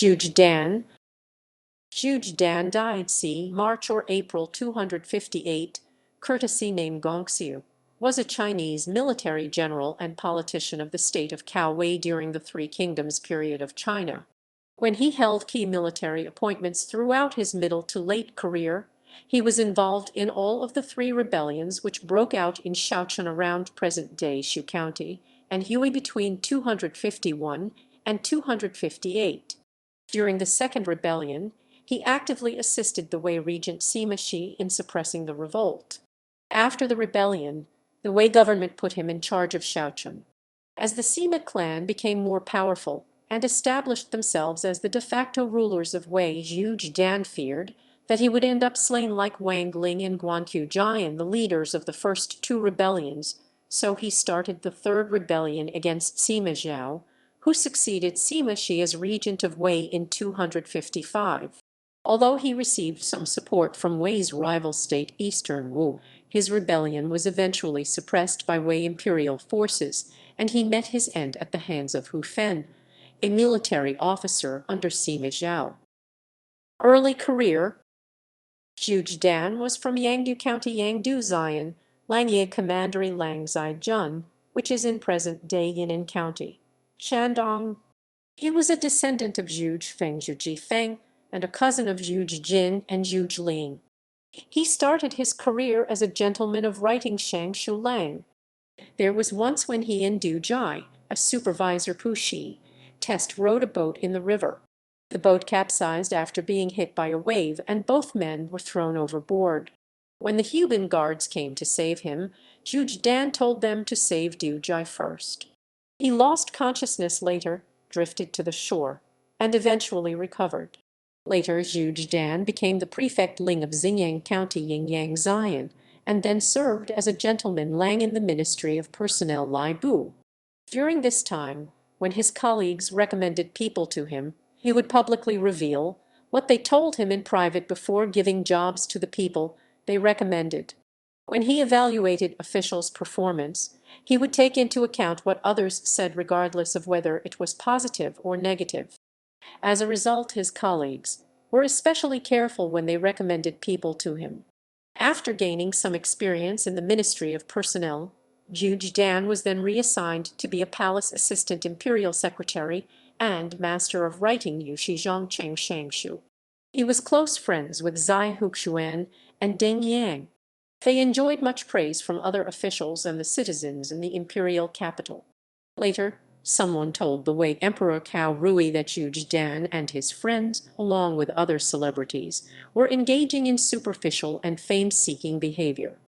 Zhuge Dan. Zhuge Dan died c. March or April 258, courtesy name Gongxiu, was a Chinese military general and politician of the state of Cao Wei during the Three Kingdoms period of China. When he held key military appointments throughout his middle to late career, he was involved in all of the three rebellions which broke out in Shouchun around present-day Shou County and Anhui between 251 and 258. During the Second Rebellion, he actively assisted the Wei regent Sima Shi in suppressing the revolt. After the rebellion, the Wei government put him in charge of Shouchun. As the Sima clan became more powerful and established themselves as the de facto rulers of Wei, Zhuge Dan feared that he would end up slain like Wang, Ling, and Guanqiu Jian, the leaders of the first two rebellions, so he started the third rebellion against Sima Zhao, who succeeded Sima Shi as regent of Wei in 255. Although he received some support from Wei's rival state Eastern Wu, his rebellion was eventually suppressed by Wei imperial forces, and he met his end at the hands of Hu Fen, a military officer under Sima Zhao. Early career. Zhuge Dan was from Yangdu County, Yangdu Zian, Langye Commandery Langzai Jun, which is in present-day Yunnan County, Shandong. He was a descendant of Zhuge Feng Zhuge Feng and a cousin of Zhuge Jin and Zhuge Ling. He started his career as a gentleman of writing Shang Shu Lang. There was once when he and Du Jai, a supervisor Pushi, rowed a boat in the river. The boat capsized after being hit by a wave and both men were thrown overboard. When the Huban guards came to save him, Zhuge Dan told them to save Du Jai first. He lost consciousness later, drifted to the shore, and eventually recovered. Later, Zhuge Dan became the prefect Ling of Xinjiang County, Yingyang Zion, and then served as a gentleman Lang in the Ministry of Personnel Lai Bu. During this time, when his colleagues recommended people to him, he would publicly reveal what they told him in private before giving jobs to the people they recommended. When he evaluated officials' performance, he would take into account what others said regardless of whether it was positive or negative. As a result, his colleagues were especially careful when they recommended people to him. After gaining some experience in the Ministry of Personnel, Zhuge Dan was then reassigned to be a palace assistant imperial secretary and master of writing Yushi Zhongcheng Shangshu. He was close friends with Zai Huxuan and Deng Yang. They enjoyed much praise from other officials and the citizens in the imperial capital. Later, someone told the Wei Emperor Cao Wei that Zhuge Dan and his friends, along with other celebrities, were engaging in superficial and fame-seeking behavior.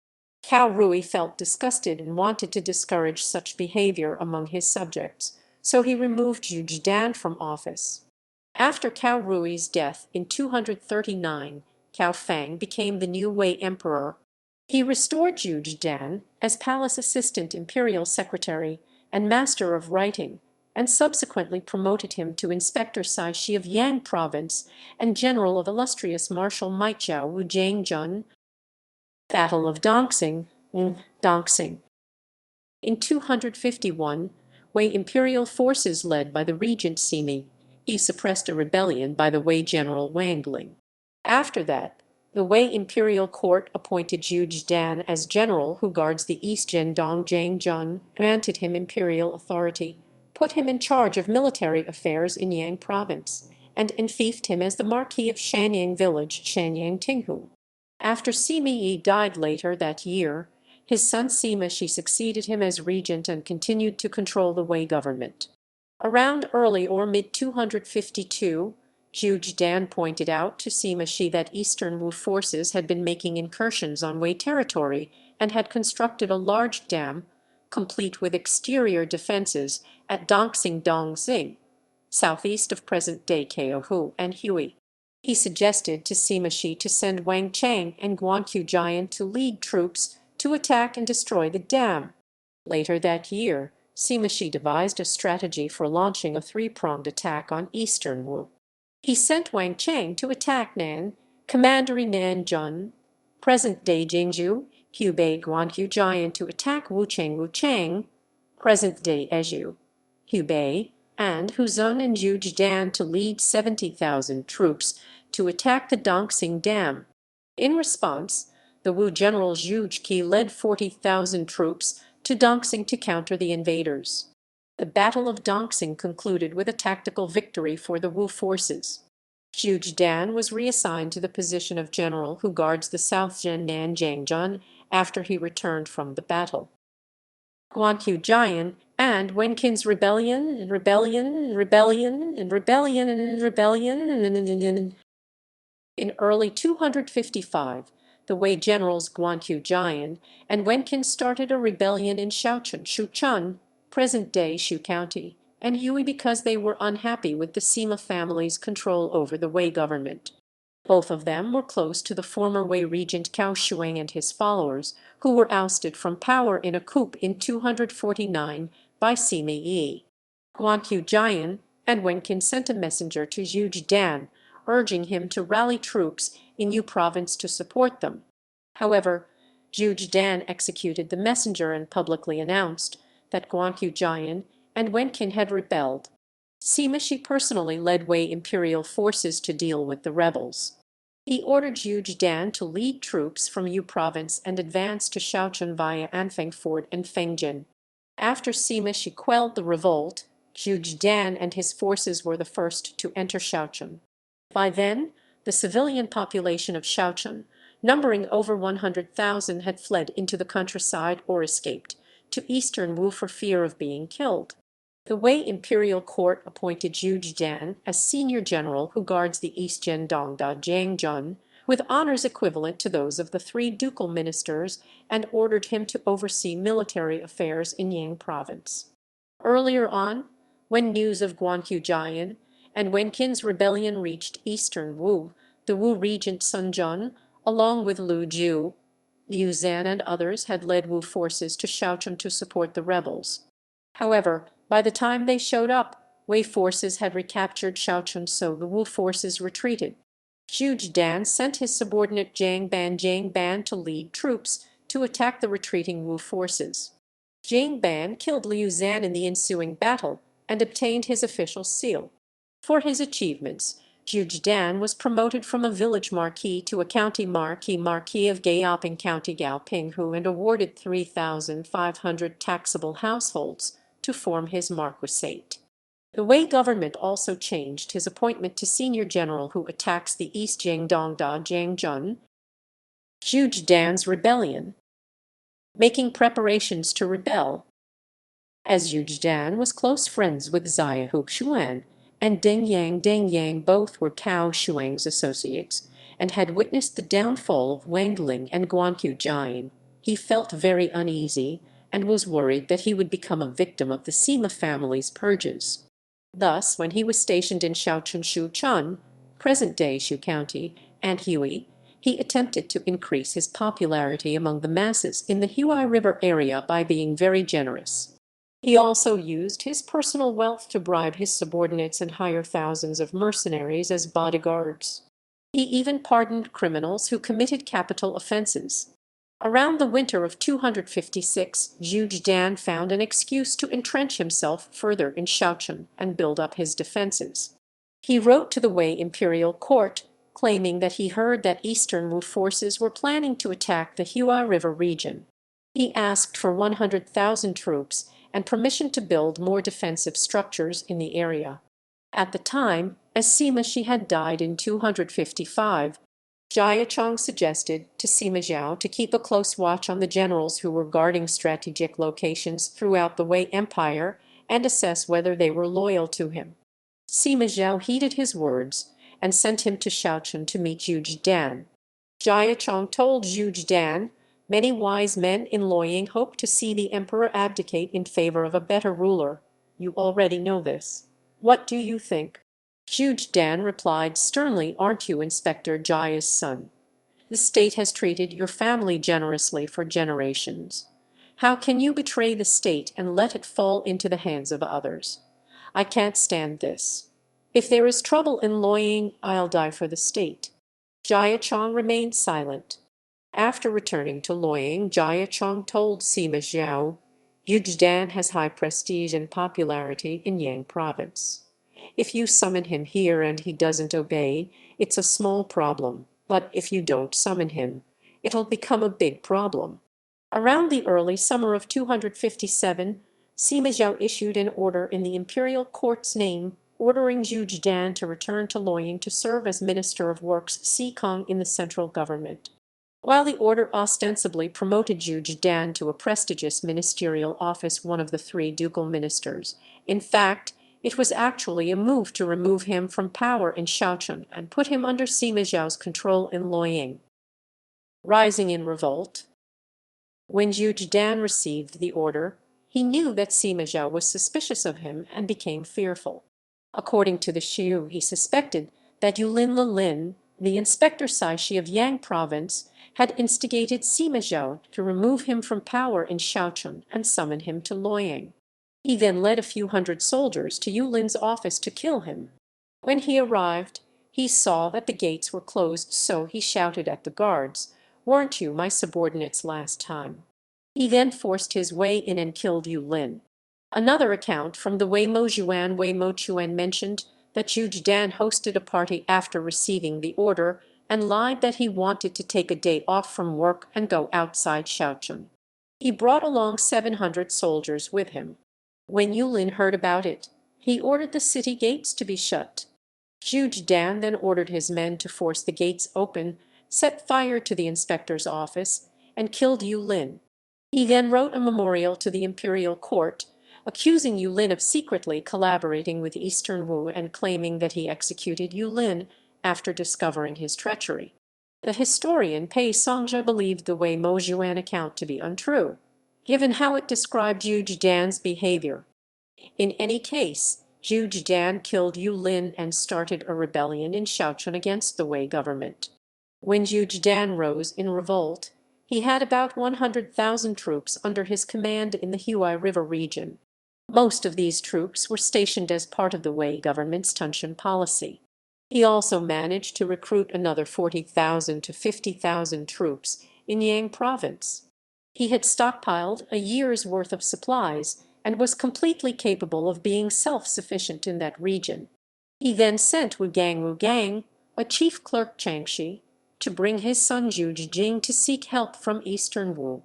Cao Wei felt disgusted and wanted to discourage such behavior among his subjects, so he removed Zhuge Dan from office. After Cao Rui's death in 239, Cao Fang became the new Wei emperor. He restored Zhuge Dan as palace assistant imperial secretary and master of writing, and subsequently promoted him to Inspector Shi of Yang Province and general of illustrious Marshal Maijiao Wu Jiangjun. Battle of Dongxing, Dongxing. In 251, Wei imperial forces led by the regent Sima Shi suppressed a rebellion by the Wei general Wang Ling. After that, the Wei imperial court appointed Zhuge Dan as general who guards the East Jiandong Jiangjun, granted him imperial authority, put him in charge of military affairs in Yang province, and enfeoffed him as the Marquis of Shanyang village Shanyang Tinghu. After Sima Yi died later that year, his son Sima Shi succeeded him as regent and continued to control the Wei government. Around early or mid-252, Zhuge Dan pointed out to Sima Shi that Eastern Wu forces had been making incursions on Wei territory and had constructed a large dam, complete with exterior defenses, at Dongxing, southeast of present-day Caohu and Hui. He suggested to Sima Shi to send Wang Chang and Guanqiu Jian to lead troops to attack and destroy the dam. Later that year, Sima Shi devised a strategy for launching a three-pronged attack on Eastern Wu. He sent Wang Chang to attack Nan, Commandery Nanjun, present-day Jingzhou, Hubei Guanqiu Jian to attack Wuchang, present-day Ezhou, Hubei, and Hu Fen and Zhuge Dan to lead 70,000 troops to attack the Dongxing Dam. In response, the Wu general Zhuge Qi led 40,000 troops to Dongxing to counter the invaders. The Battle of Dongxing concluded with a tactical victory for the Wu forces. Zhuge Dan was reassigned to the position of general who guards the South Jian Jiangzhen after he returned from the battle. Guanqiu Jian and Wenqin's rebellion. In early 255, the Wei generals Guanqiu Jian and Wenqin started a rebellion in Shouchun, present-day Shou County, and Anhui because they were unhappy with the Sima family's control over the Wei government. Both of them were close to the former Wei regent Cao Wei and his followers, who were ousted from power in a coup in 249 by Sima Yi. Guanqiu Jian and Wenqin sent a messenger to Zhuge Dan, urging him to rally troops in Yu province to support them. However, Zhuge Dan executed the messenger and publicly announced that Guanqiu Jian and Wenqin had rebelled. Sima Shi personally led Wei imperial forces to deal with the rebels. He ordered Zhuge Dan to lead troops from Yu province and advance to Shouchun via Anfeng Fort and Fengjin. After Sima Shi quelled the revolt, Zhuge Dan and his forces were the first to enter Shouchun. By then, the civilian population of Shouchun, numbering over 100,000, had fled into the countryside or escaped to eastern Wu for fear of being killed. The Wei imperial court appointed Zhuge Dan as senior general who guards the East Jiandongda Jiangzhen, with honors equivalent to those of the three ducal ministers, and ordered him to oversee military affairs in Yang province. Earlier on, when news of Guanqiu Jian and Wenqin's rebellion reached eastern Wu, the Wu regent Sun Jun, along with Liu Ju, Liu Zan and others had led Wu forces to Shouchun to support the rebels. However, by the time they showed up, Wei forces had recaptured Shouchun, so the Wu forces retreated. Zhuge Dan sent his subordinate Jiang Ban to lead troops to attack the retreating Wu forces. Jiang Ban killed Liu Zan in the ensuing battle and obtained his official seal. For his achievements, Zhuge Dan was promoted from a village marquis to a county marquis of Gaoping County Gaopinghu, and awarded 3,500 taxable households to form his marquisate. The Wei government also changed his appointment to senior general who attacks the East Jiangdongda Jiangzhen. Zhuge Dan's rebellion. Making preparations to rebel. As Zhuge Dan was close friends with Zia Xuan and Deng Yang both were Cao Wei's associates, and had witnessed the downfall of Wang, Ling and Guanqiu Jian, he felt very uneasy and was worried that he would become a victim of the Sima family's purges. Thus, when he was stationed in Shouchun, present-day Shou County, and Anhui, he attempted to increase his popularity among the masses in the Hui River area by being very generous. He also used his personal wealth to bribe his subordinates and hire thousands of mercenaries as bodyguards. He even pardoned criminals who committed capital offenses. Around the winter of 256, Zhuge Dan found an excuse to entrench himself further in Shouchun and build up his defenses. He wrote to the Wei imperial court, claiming that he heard that eastern Wu forces were planning to attack the Hui River region. He asked for 100,000 troops and permission to build more defensive structures in the area. At the time, as Sima Shi had died in 255, Jiachong suggested to Sima Zhao to keep a close watch on the generals who were guarding strategic locations throughout the Wei Empire and assess whether they were loyal to him. Sima Zhao heeded his words and sent him to Shouchun to meet Zhuge Dan. Jiachong told Zhuge Dan, "Many wise men in Luoying hope to see the emperor abdicate in favor of a better ruler. You already know this. What do you think?" Zhuge Dan replied sternly, "Aren't you Inspector Jia's son? The state has treated your family generously for generations. How can you betray the state and let it fall into the hands of others? I can't stand this. If there is trouble in Luoying, I'll die for the state." Jiachong remained silent. After returning to Luoying, Jiachong told Sima Zhao, Zhuge Dan has high prestige and popularity in Yang province. If you summon him here and he doesn't obey, it's a small problem, but if you don't summon him, it'll become a big problem. Around the early summer of 257, Sima Zhao issued an order in the imperial court's name, ordering Zhuge Dan to return to Luoyang to serve as Minister of Works Sikong in the central government. While the order ostensibly promoted Zhuge Dan to a prestigious ministerial office, one of the three ducal ministers, in fact, it was actually a move to remove him from power in Shouchun and put him under Sima Zhao's control in Luoyang. Rising in revolt. When Zhuge Dan received the order, he knew that Sima Zhao was suspicious of him and became fearful. According to the Xiu, he suspected that Lin, the inspector Shi of Yang province, had instigated Sima Zhao to remove him from power in Shouchun and summon him to Luoyang. He then led a few hundred soldiers to Lin's office to kill him. When he arrived, he saw that the gates were closed, so he shouted at the guards, "Weren't you my subordinates last time?" He then forced his way in and killed Lin. Another account from the Wei Mo Chuan mentioned that Zhuge Dan hosted a party after receiving the order and lied that he wanted to take a day off from work and go outside Shouchun. He brought along 700 soldiers with him. When Lin heard about it, he ordered the city gates to be shut. Zhuge Dan then ordered his men to force the gates open, set fire to the inspector's office, and killed Lin. He then wrote a memorial to the imperial court, accusing Lin of secretly collaborating with Eastern Wu and claiming that he executed Lin after discovering his treachery. The historian Pei Songzhe believed the Wei Mo Zhuan account to be untrue, given how it described Zhuge Dan's behavior. In any case, Zhuge Dan killed Lin and started a rebellion in Shouchun against the Wei government. When Zhuge Dan rose in revolt, he had about 100,000 troops under his command in the Hui River region. Most of these troops were stationed as part of the Wei government's Tunshan policy. He also managed to recruit another 40,000 to 50,000 troops in Yang province. He had stockpiled a year's worth of supplies and was completely capable of being self-sufficient in that region. He then sent Wu Gang, a chief clerk Changshi, to bring his son Zhuge Jing to seek help from Eastern Wu.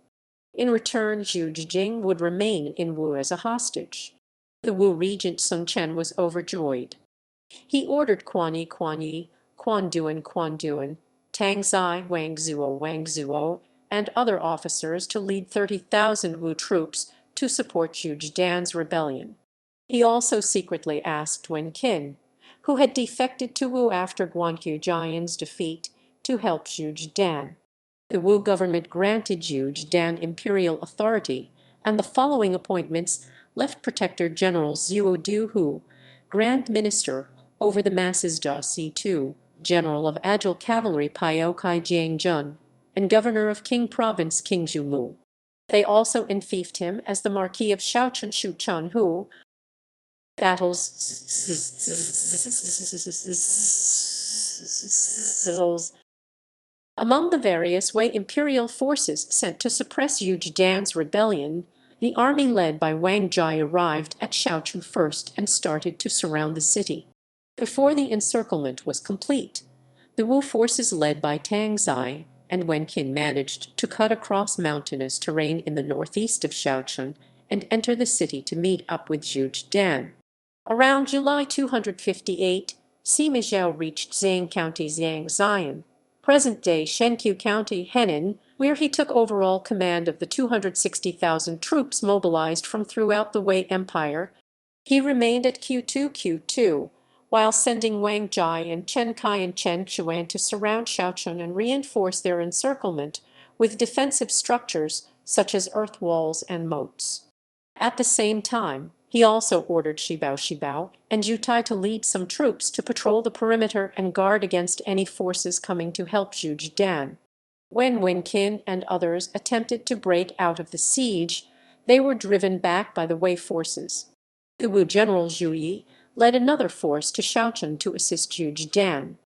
In return, Zhuge Jing would remain in Wu as a hostage. The Wu regent Sun Chen was overjoyed. He ordered Quan Duan, Tang Zai, Wang Zuo, and other officers to lead 30,000 Wu troops to support Zhuge Dan's rebellion. He also secretly asked Wen Qin, who had defected to Wu after Guanqiu Jian's defeat, to help Zhuge Dan. The Wu government granted Zhuge Dan imperial authority, and the following appointments left Protector General Zhuo Duhu, Grand Minister over the masses Da Si-tu, General of Agile Cavalry Piao Kai Jiangjun, and Governor of Qing Province King Zhu. They also enfeoffed him as the Marquis of Shouchun who battles among the various Wei imperial forces sent to suppress Zhuge Dan's rebellion. The army led by Wang arrived at Shouchun first and started to surround the city. Before the encirclement was complete, the Wu forces led by Tang Zai and Wen Qin managed to cut across mountainous terrain in the northeast of Shouchun and enter the city to meet up with Zhuge Dan. Around July 258, Sima Zhao reached Zhang County's Yangzian, present-day Shenqiu County, Henan, where he took overall command of the 260,000 troops mobilized from throughout the Wei Empire. He remained at Q2, while sending Wang Jai and Chen Kai and Chen Xuan to surround Shouchun and reinforce their encirclement with defensive structures such as earth walls and moats. At the same time, he also ordered Shibao and Jutai to lead some troops to patrol the perimeter and guard against any forces coming to help Zhuge Dan. When Wen Qin and others attempted to break out of the siege, they were driven back by the Wei forces. The Wu general Zhu Yi led another force to Shouchun to assist Zhuge Dan.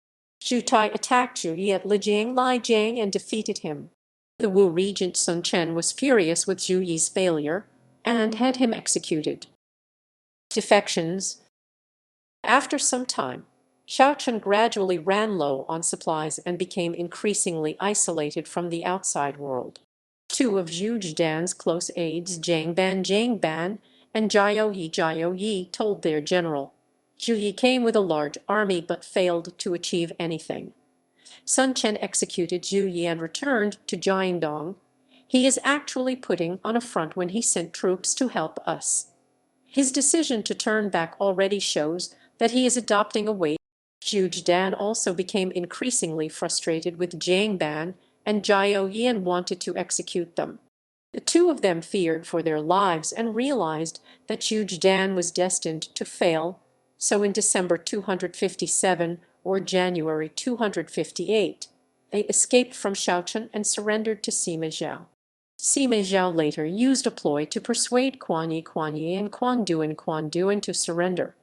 Jutai attacked Zhu Yi at Lijiang and defeated him. The Wu regent Sun Chen was furious with Zhu Yi's failure, and had him executed. Defections. After some time, Shouchun gradually ran low on supplies and became increasingly isolated from the outside world. Two of Zhuge Dan's close aides, Jiang Ban and Jiao Yi, told their general, "Zhu Yi came with a large army but failed to achieve anything. Sun Chen executed Zhu Yi and returned to Jiandong. He is actually putting on a front when he sent troops to help us. His decision to turn back already shows that he is adopting a way." Zhuge Dan also became increasingly frustrated with Jiang Ban and Jiao Yi and wanted to execute them. The two of them feared for their lives and realized that Zhuge Dan was destined to fail, so in December 257 or January 258, they escaped from Shouchun and surrendered to Sima Zhao. Sima Zhao later used a ploy to persuade Guanyi and Quanduan to surrender.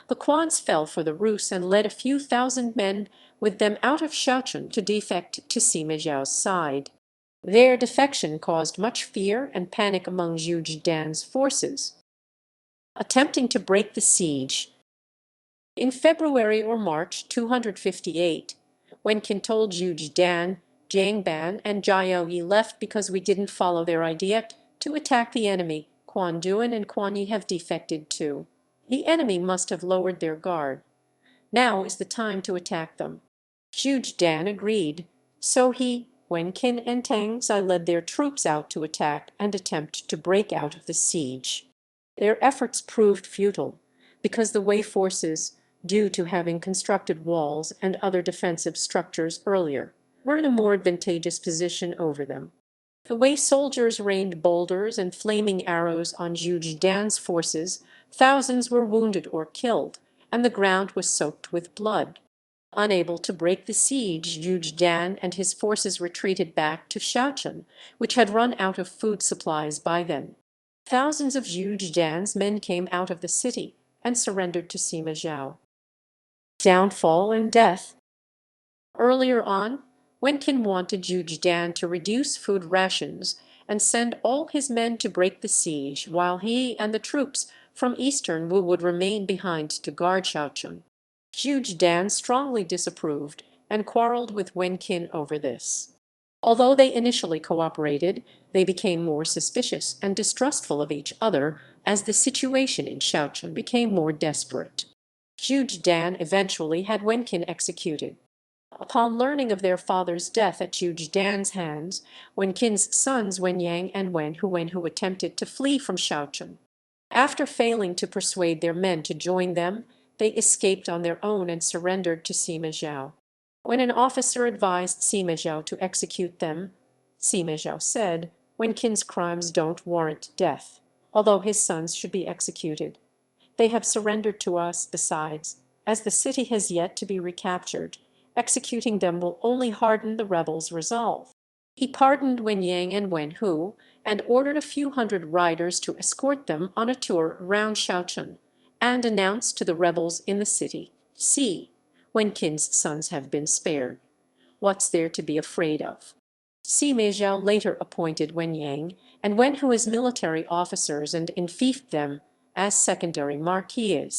The Quans fell for the ruse and led a few thousand men with them out of Shouchun to defect to Sima Zhao's side. Their defection caused much fear and panic among Zhuge Dan's forces. Attempting to break the siege. In February or March 258, when Qin told Zhuge Dan, Jiang Ban and Jiao Yi left because we didn't follow their idea to attack the enemy, Quanduan and Guanyi have defected too. The enemy must have lowered their guard. Now is the time to attack them. Zhuge Dan agreed, so he, Wen Qin and Tang Xi led their troops out to attack and attempt to break out of the siege. Their efforts proved futile, because the Wei forces, due to having constructed walls and other defensive structures earlier, were in a more advantageous position over them. The Wei soldiers rained boulders and flaming arrows on Zhuge Dan's forces, thousands were wounded or killed, and the ground was soaked with blood. Unable to break the siege, Zhuge Dan and his forces retreated back to Shouchun, which had run out of food supplies by then. Thousands of Zhuge Dan's men came out of the city and surrendered to Sima Zhao. Downfall and death. Earlier on, Wen Qin wanted Zhuge Dan to reduce food rations and send all his men to break the siege, while he and the troops from eastern Wu would remain behind to guard Shouchun. Zhuge Dan strongly disapproved and quarreled with Wen Qin over this. Although they initially cooperated, they became more suspicious and distrustful of each other as the situation in Shouchun became more desperate. Zhuge Dan eventually had Wen Qin executed. Upon learning of their father's death at Zhuge Dan's hands, Wen Qin's sons Wen Yang and Wen Hu attempted to flee from Shouchun. After failing to persuade their men to join them, they escaped on their own and surrendered to Sima Zhao. When an officer advised Sima Zhao to execute them, Sima Zhao said, "Wen Qin's crimes don't warrant death, although his sons should be executed. They have surrendered to us besides, as the city has yet to be recaptured. Executing them will only harden the rebels' resolve." He pardoned Wen Yang and Wen Hu and ordered a few hundred riders to escort them on a tour around Shouchun and announced to the rebels in the city, "See, Wen Qin's sons have been spared. What's there to be afraid of?" Sima Zhao later appointed Wen Yang and Wen Hu as military officers and enfeoffed them as secondary marquis.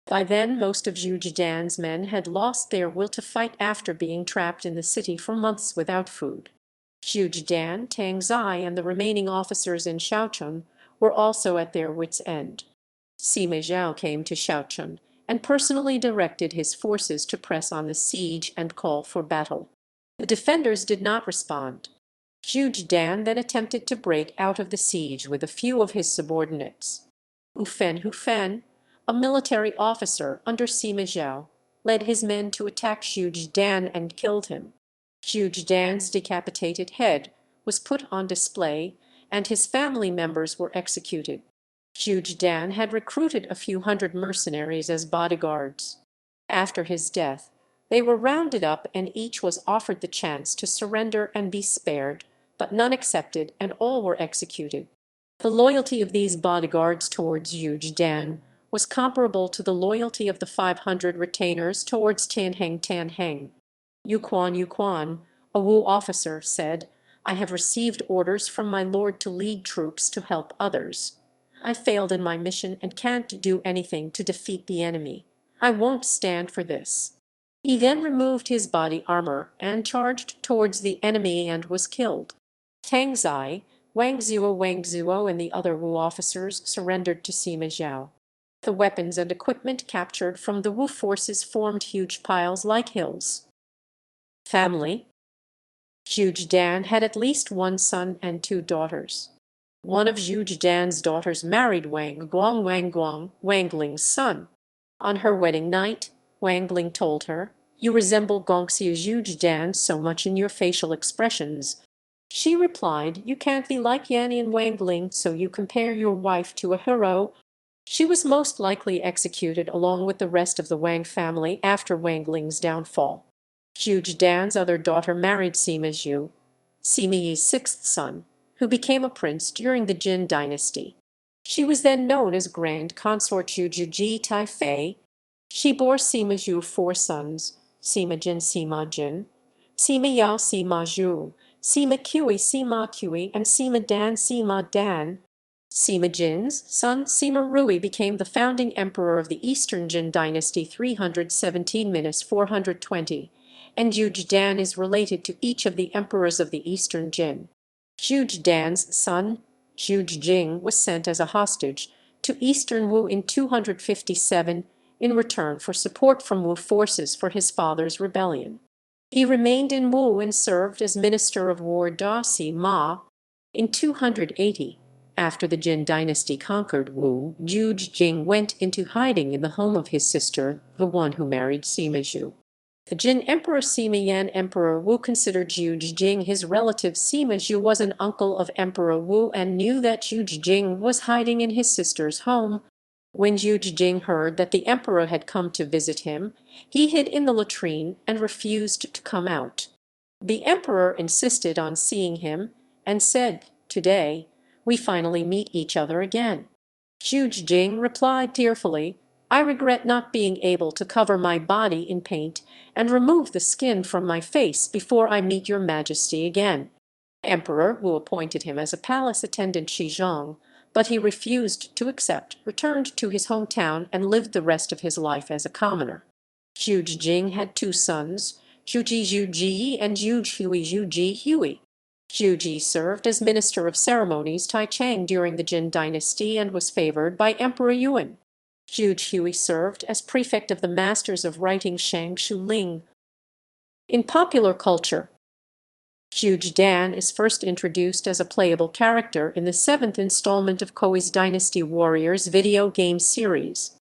By then, most of Zhuge Dan's men had lost their will to fight after being trapped in the city for months without food. Zhuge Dan, Tang Xi, and the remaining officers in Shouchun were also at their wits' end. Sima Zhao came to Shouchun and personally directed his forces to press on the siege and call for battle. The defenders did not respond. Zhuge Dan then attempted to break out of the siege with a few of his subordinates. Hu Fen, a military officer under Sima Zhao, led his men to attack Zhuge Dan and killed him. Zhuge Dan's decapitated head was put on display, and his family members were executed. Zhuge Dan had recruited a few hundred mercenaries as bodyguards. After his death, they were rounded up and each was offered the chance to surrender and be spared, but none accepted and all were executed. The loyalty of these bodyguards towards Zhuge Dan was comparable to the loyalty of the 500 retainers towards Tanheng. Yu Quan, a Wu officer, said, "I have received orders from my lord to lead troops to help others. I failed in my mission and can't do anything to defeat the enemy. I won't stand for this." He then removed his body armor and charged towards the enemy and was killed. Tang Zai, Wang Zhuo, and the other Wu officers surrendered to Sima Zhao. The weapons and equipment captured from the Wu forces formed huge piles like hills. Family. Zhuge Dan had at least one son and two daughters. One of Zhuge Dan's daughters married Wang Guang, Wang Ling's son. On her wedding night, Wang Ling told her, "You resemble Gongxiu Zhuge Dan so much in your facial expressions." She replied, "You can't be like Yan and Wang Ling, so you compare your wife to a hero." She was most likely executed along with the rest of the Wang family after Wang Ling's downfall. Zhuge Dan's other daughter married Sima Zhao, Sima Yi's sixth son, who became a prince during the Jin dynasty. She was then known as Grand Consort Zhuge Ji Taifei. She bore Sima Zhao four sons: Sima Jin, Sima Yao, Sima Zhao, Sima Kui, and Sima Dan. Sima Jin's son Sima Rui became the founding emperor of the Eastern Jin dynasty 317–420, and Zhuge Dan is related to each of the emperors of the Eastern Jin. Zhuge Dan's son, Zhuge Jing, was sent as a hostage to Eastern Wu in 257 in return for support from Wu forces for his father's rebellion. He remained in Wu and served as Minister of War Da Sima. In 280, after the Jin dynasty conquered Wu, Zhuge Jing went into hiding in the home of his sister, the one who married Sima Zhao. The Jin Emperor Sima Yan Emperor Wu considered Zhuge Jing his relative. Sima Zhao was an uncle of Emperor Wu and knew that Zhuge Jing was hiding in his sister's home. When Zhuge Jing heard that the emperor had come to visit him, he hid in the latrine and refused to come out. The emperor insisted on seeing him and said, "Today, we finally meet each other again." Zhuge Jing replied tearfully, "I regret not being able to cover my body in paint and remove the skin from my face before I meet your majesty again." Emperor Wu appointed him as a palace attendant Xizhong, but he refused to accept, returned to his hometown, and lived the rest of his life as a commoner. Zhuge Jing had two sons, Zhuge and Zhuge Hui. Zhuge served as Minister of Ceremonies Taichang during the Jin dynasty and was favored by Emperor Yuan. Zhuge Hui served as prefect of the Masters of Writing Shangshu Ling. In popular culture, Zhuge Dan is first introduced as a playable character in the seventh installment of Kouyi's Dynasty Warriors video game series.